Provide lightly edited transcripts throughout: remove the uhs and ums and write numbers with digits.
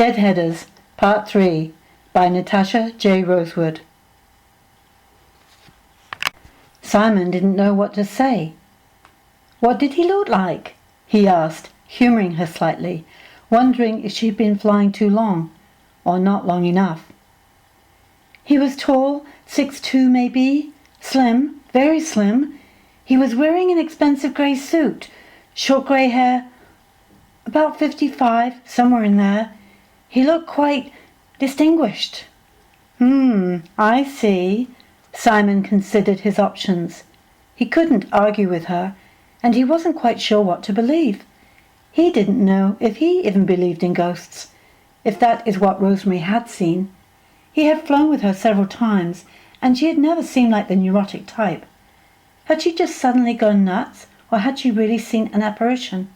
DEADHEADERS, Part 3, by Natasha Rosewood. Simon didn't know what to say. What did he look like? He asked, humouring her slightly, wondering if she'd been flying too long, or not long enough. He was tall, 6'2" maybe, slim, very slim. He was wearing an expensive grey suit, short grey hair, about 55, somewhere in there. He looked quite distinguished. I see. Simon considered his options. He couldn't argue with her, and he wasn't quite sure what to believe. He didn't know if he even believed in ghosts, if that is what Rosemary had seen. He had flown with her several times, and she had never seemed like the neurotic type. Had she just suddenly gone nuts, or had she really seen an apparition?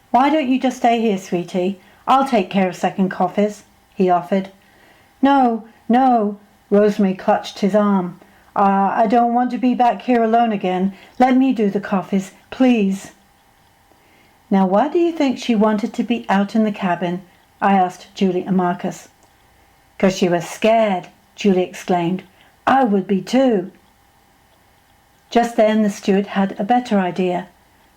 "Why don't you just stay here, sweetie? I'll take care of second coffees," he offered. No, Rosemary clutched his arm. I don't want to be back here alone again. Let me do the coffees, please." Now, why do you think she wanted to be out in the cabin? I asked Julie and Marcus. "'Cause she was scared," Julie exclaimed. "I would be too." Just then the steward had a better idea.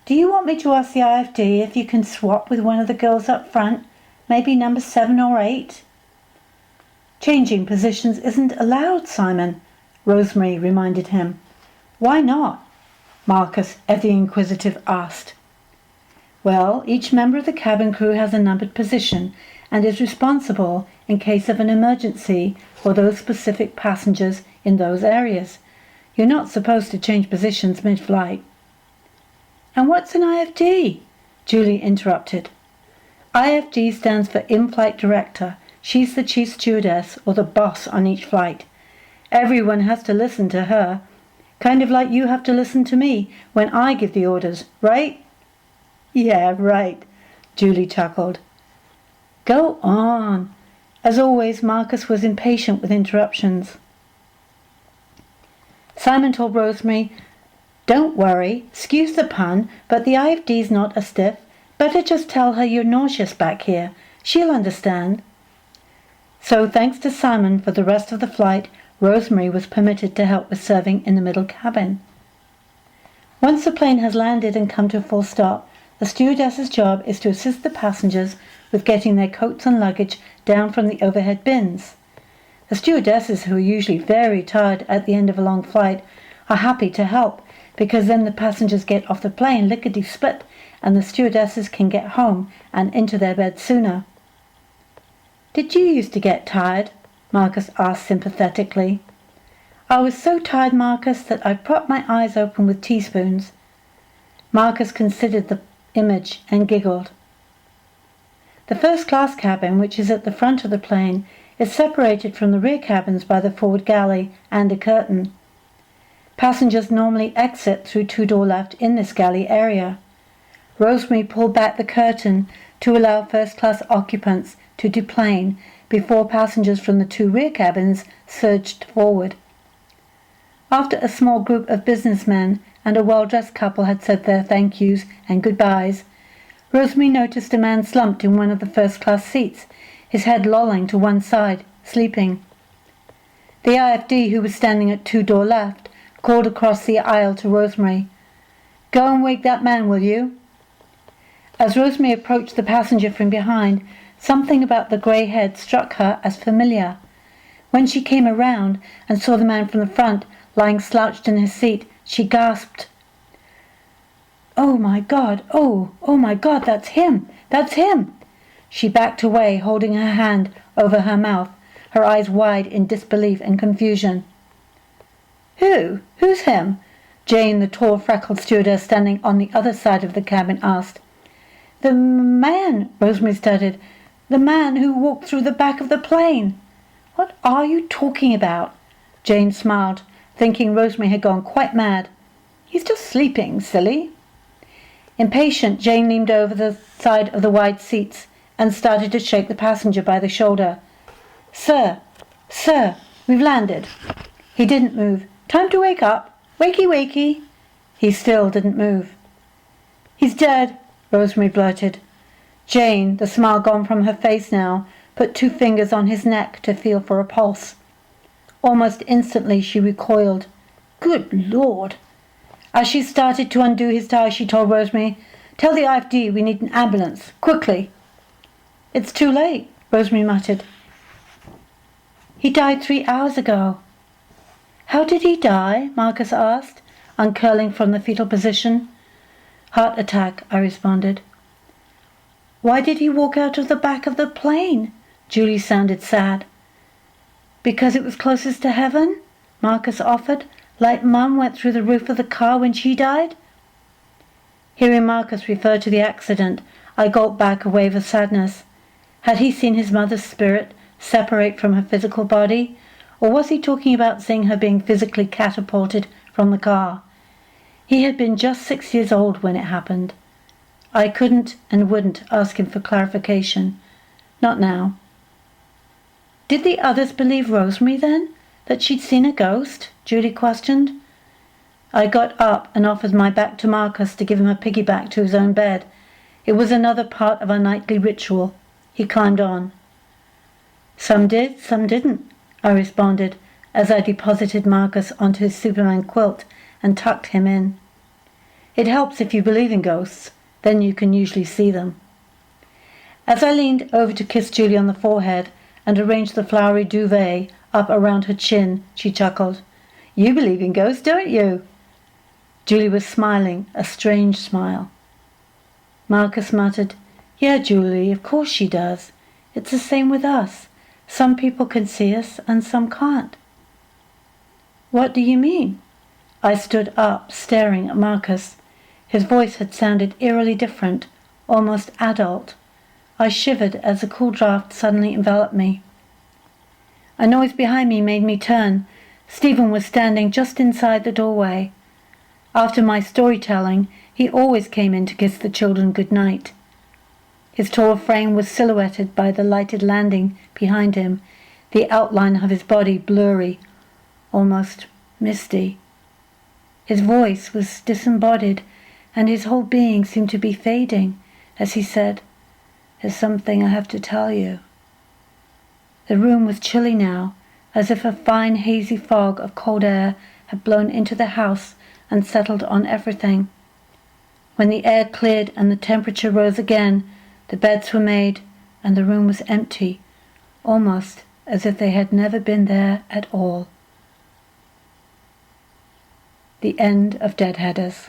"Do you want me to ask the IFD if you can swap with one of the girls up front? Maybe number 7 or 8? "Changing positions isn't allowed, Simon," Rosemary reminded him. "Why not?" Marcus, ever inquisitive, asked. "Well, each member of the cabin crew has a numbered position and is responsible in case of an emergency for those specific passengers in those areas. You're not supposed to change positions mid-flight." "And what's an IFD?" Julie interrupted. IFD stands for In-Flight Director. She's the chief stewardess or the boss on each flight. Everyone has to listen to her, kind of like you have to listen to me when I give the orders, right? "Yeah, right," Julie chuckled. "Go on." As always, Marcus was impatient with interruptions. Simon told Rosemary, "Don't worry, excuse the pun, but the IFD's not a stiff. Better just tell her you're nauseous back here. She'll understand." So, thanks to Simon, for the rest of the flight, Rosemary was permitted to help with serving in the middle cabin. Once the plane has landed and come to a full stop, the stewardess's job is to assist the passengers with getting their coats and luggage down from the overhead bins. The stewardesses, who are usually very tired at the end of a long flight, are happy to help, because then the passengers get off the plane lickety-split and the stewardesses can get home and into their beds sooner. "Did you used to get tired?" Marcus asked sympathetically. "I was so tired, Marcus, that I propped my eyes open with teaspoons." Marcus considered the image and giggled. The first-class cabin, which is at the front of the plane, is separated from the rear cabins by the forward galley and a curtain. Passengers normally exit through two-door left in this galley area. Rosemary pulled back the curtain to allow first-class occupants to deplane before passengers from the two rear cabins surged forward. After a small group of businessmen and a well-dressed couple had said their thank yous and goodbyes, Rosemary noticed a man slumped in one of the first-class seats, his head lolling to one side, sleeping. The IFD, who was standing at two-door left, called across the aisle to Rosemary, "Go and wake that man, will you?" As Rosemary approached the passenger from behind, something about the grey head struck her as familiar. When she came around and saw the man from the front lying slouched in his seat, she gasped, "Oh my God, oh my God, that's him! That's him!" She backed away, holding her hand over her mouth, her eyes wide in disbelief and confusion. Who's him?" Jane, the tall, freckled stewardess standing on the other side of the cabin, asked. "The man," Rosemary stuttered, "the man who walked through the back of the plane." "What are you talking about?" Jane smiled, thinking Rosemary had gone quite mad. "He's just sleeping, silly." Impatient, Jane leaned over the side of the wide seats and started to shake the passenger by the shoulder. Sir, we've landed." He didn't move. "Time to wake up. Wakey, wakey." He still didn't move. "He's dead," Rosemary blurted. Jane, the smile gone from her face now, put 2 fingers on his neck to feel for a pulse. Almost instantly she recoiled. Good Lord! As she started to undo his tie, she told Rosemary, "Tell the IFD we need an ambulance. Quickly." "It's too late," Rosemary muttered. "He died 3 hours ago." "How did he die?" Marcus asked, uncurling from the fetal position. "Heart attack," I responded. "Why did he walk out of the back of the plane?" Julie sounded sad. "Because it was closest to heaven?" Marcus offered, "like Mum went through the roof of the car when she died." Hearing Marcus refer to the accident, I gulped back a wave of sadness. Had he seen his mother's spirit separate from her physical body? Or was he talking about seeing her being physically catapulted from the car? He had been just 6 years old when it happened. I couldn't and wouldn't ask him for clarification. Not now. "Did the others believe Rosemary then? That she'd seen a ghost?" Julie questioned. I got up and offered my back to Marcus to give him a piggyback to his own bed. It was another part of our nightly ritual. He climbed on. "Some did, some didn't," I responded as I deposited Marcus onto his Superman quilt and tucked him in. "It helps if you believe in ghosts. Then you can usually see them." As I leaned over to kiss Julie on the forehead and arranged the flowery duvet up around her chin, she chuckled. "You believe in ghosts, don't you?" Julie was smiling, a strange smile. Marcus muttered, "Yeah, Julie, of course she does. It's the same with us. Some people can see us and some can't." "What do you mean?" I stood up, staring at Marcus. His voice had sounded eerily different, almost adult. I shivered as a cool draft suddenly enveloped me. A noise behind me made me turn. Stephen was standing just inside the doorway. After my storytelling, he always came in to kiss the children good night. His tall frame was silhouetted by the lighted landing behind him, the outline of his body blurry, almost misty. His voice was disembodied, and his whole being seemed to be fading as he said, "There's something I have to tell you." The room was chilly now, as if a fine hazy fog of cold air had blown into the house and settled on everything. When the air cleared and the temperature rose again, the beds were made and the room was empty, almost as if they had never been there at all. The end of Deadheaders.